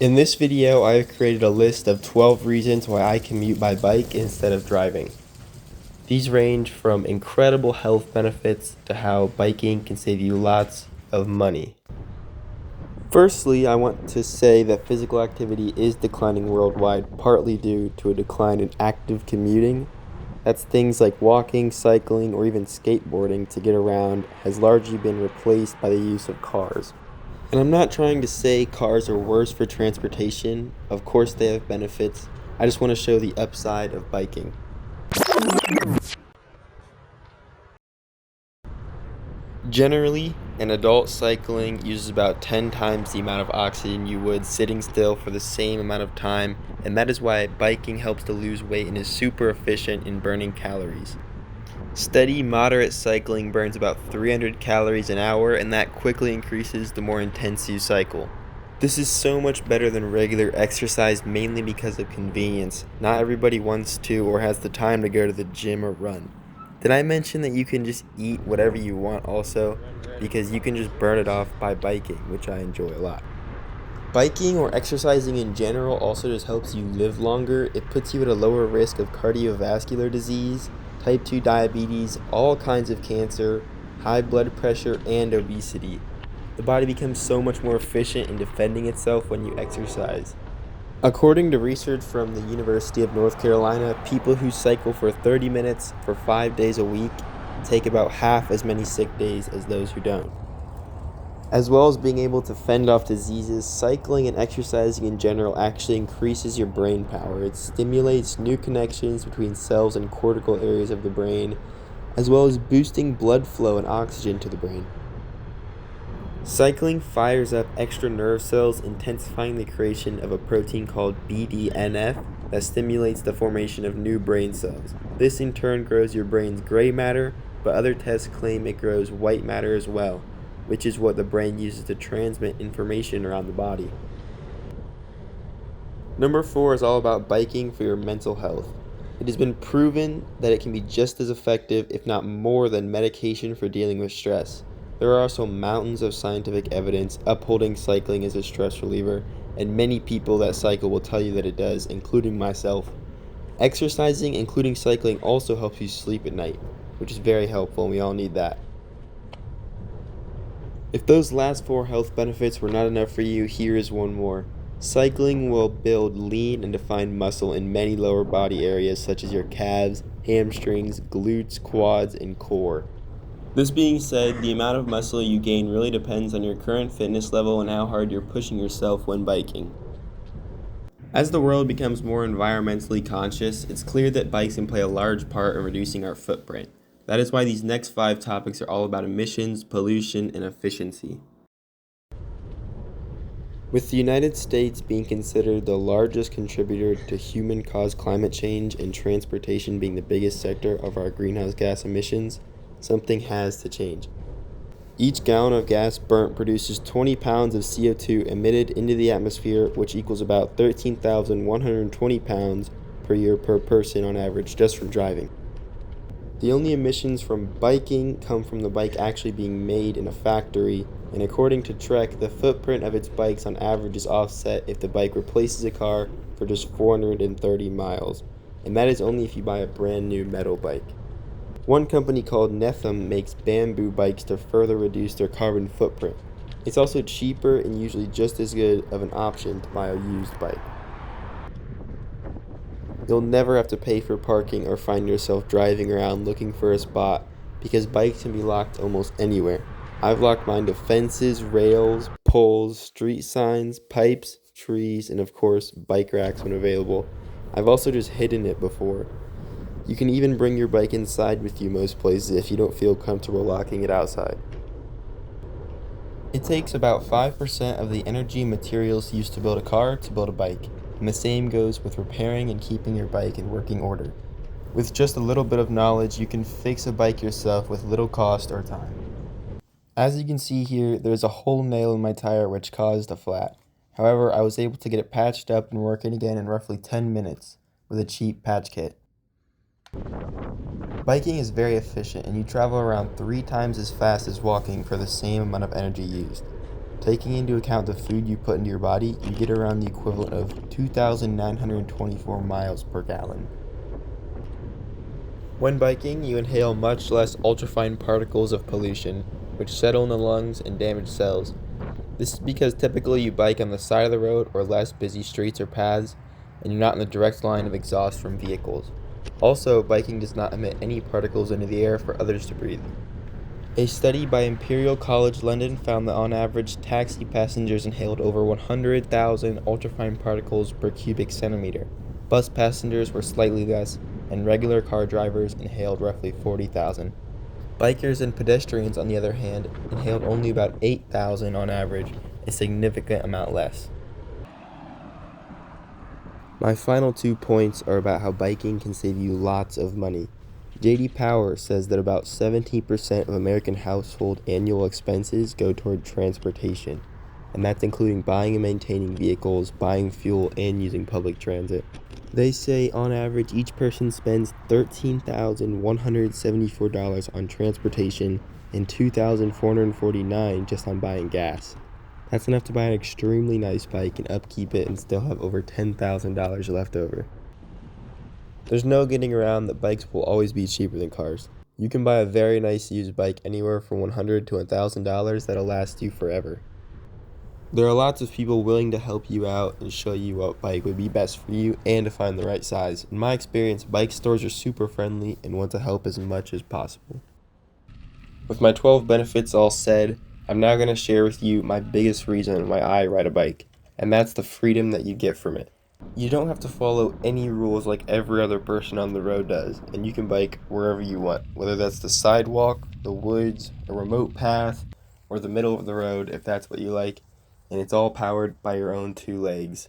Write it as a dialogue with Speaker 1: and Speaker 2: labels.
Speaker 1: In this video, I have created a list of 12 reasons why I commute by bike instead of driving. These range from incredible health benefits to how biking can save you lots of money. Firstly, I want to say that physical activity is declining worldwide, partly due to a decline in active commuting. That's things like walking, cycling, or even skateboarding to get around has largely been replaced by the use of cars. And I'm not trying to say cars are worse for transportation. Of course they have benefits. I just want to show the upside of biking. Generally, an adult cycling uses about 10 times the amount of oxygen you would sitting still for the same amount of time, and that is why biking helps to lose weight and is super efficient in burning calories. Steady, moderate cycling burns about 300 calories an hour, and that quickly increases the more intense you cycle. This is so much better than regular exercise, mainly because of convenience. Not everybody wants to or has the time to go to the gym or run. Did I mention that you can just eat whatever you want also? Because you can just burn it off by biking, which I enjoy a lot. Biking or exercising in general also just helps you live longer. It puts you at a lower risk of cardiovascular disease, type 2 diabetes, all kinds of cancer, high blood pressure, and obesity. The body becomes so much more efficient in defending itself when you exercise. According to research from the University of North Carolina, people who cycle for 30 minutes for 5 days a week take about half as many sick days as those who don't. As well as being able to fend off diseases, cycling and exercising in general actually increases your brain power. It stimulates new connections between cells and cortical areas of the brain, as well as boosting blood flow and oxygen to the brain. Cycling fires up extra nerve cells, intensifying the creation of a protein called BDNF that stimulates the formation of new brain cells. This in turn grows your brain's gray matter, but other tests claim it grows white matter as well, which is what the brain uses to transmit information around the body. Number 4 is all about biking for your mental health. It has been proven that it can be just as effective, if not more, than medication for dealing with stress. There are also mountains of scientific evidence upholding cycling as a stress reliever, and many people that cycle will tell you that it does, including myself. Exercising, including cycling, also helps you sleep at night, which is very helpful, and we all need that. If those last 4 health benefits were not enough for you, here is one more. Cycling will build lean and defined muscle in many lower body areas such as your calves, hamstrings, glutes, quads, and core. This being said, the amount of muscle you gain really depends on your current fitness level and how hard you're pushing yourself when biking. As the world becomes more environmentally conscious, it's clear that bikes can play a large part in reducing our footprint. That is why these next 5 topics are all about emissions, pollution, and efficiency. With the United States being considered the largest contributor to human-caused climate change and transportation being the biggest sector of our greenhouse gas emissions, something has to change. Each gallon of gas burnt produces 20 pounds of CO2 emitted into the atmosphere, which equals about 13,120 pounds per year per person on average just from driving. The only emissions from biking come from the bike actually being made in a factory, and according to Trek, the footprint of its bikes on average is offset if the bike replaces a car for just 430 miles, and that is only if you buy a brand new metal bike. One company called Netham makes bamboo bikes to further reduce their carbon footprint. It's also cheaper and usually just as good of an option to buy a used bike. You'll never have to pay for parking or find yourself driving around looking for a spot because bikes can be locked almost anywhere. I've locked mine to fences, rails, poles, street signs, pipes, trees, and of course, bike racks when available. I've also just hidden it before. You can even bring your bike inside with you most places if you don't feel comfortable locking it outside. It takes about 5% of the energy and materials used to build a car to build a bike, and the same goes with repairing and keeping your bike in working order. With just a little bit of knowledge, you can fix a bike yourself with little cost or time. As you can see here, there's a whole nail in my tire which caused a flat. However, I was able to get it patched up and working again in roughly 10 minutes with a cheap patch kit. Biking is very efficient, and you travel around 3 times as fast as walking for the same amount of energy used. Taking into account the food you put into your body, you get around the equivalent of 2,924 miles per gallon. When biking, you inhale much less ultrafine particles of pollution, which settle in the lungs and damage cells. This is because typically you bike on the side of the road or less busy streets or paths, and you're not in the direct line of exhaust from vehicles. Also, biking does not emit any particles into the air for others to breathe. A study by Imperial College London found that on average, taxi passengers inhaled over 100,000 ultrafine particles per cubic centimeter. Bus passengers were slightly less, and regular car drivers inhaled roughly 40,000. Bikers and pedestrians, on the other hand, inhaled only about 8,000 on average, a significant amount less. My final 2 points are about how biking can save you lots of money. J.D. Power says that about 17% of American household annual expenses go toward transportation, and that's including buying and maintaining vehicles, buying fuel, and using public transit. They say on average each person spends $13,174 on transportation and $2,449 just on buying gas. That's enough to buy an extremely nice bike and upkeep it and still have over $10,000 left over. There's no getting around that bikes will always be cheaper than cars. You can buy a very nice used bike anywhere from $100 to $1,000 that'll last you forever. There are lots of people willing to help you out and show you what bike would be best for you and to find the right size. In my experience, bike stores are super friendly and want to help as much as possible. With my 12 benefits all said, I'm now going to share with you my biggest reason why I ride a bike, and that's the freedom that you get from it. You don't have to follow any rules like every other person on the road does, and you can bike wherever you want, whether that's the sidewalk, the woods, a remote path, or the middle of the road if that's what you like, and it's all powered by your own 2 legs.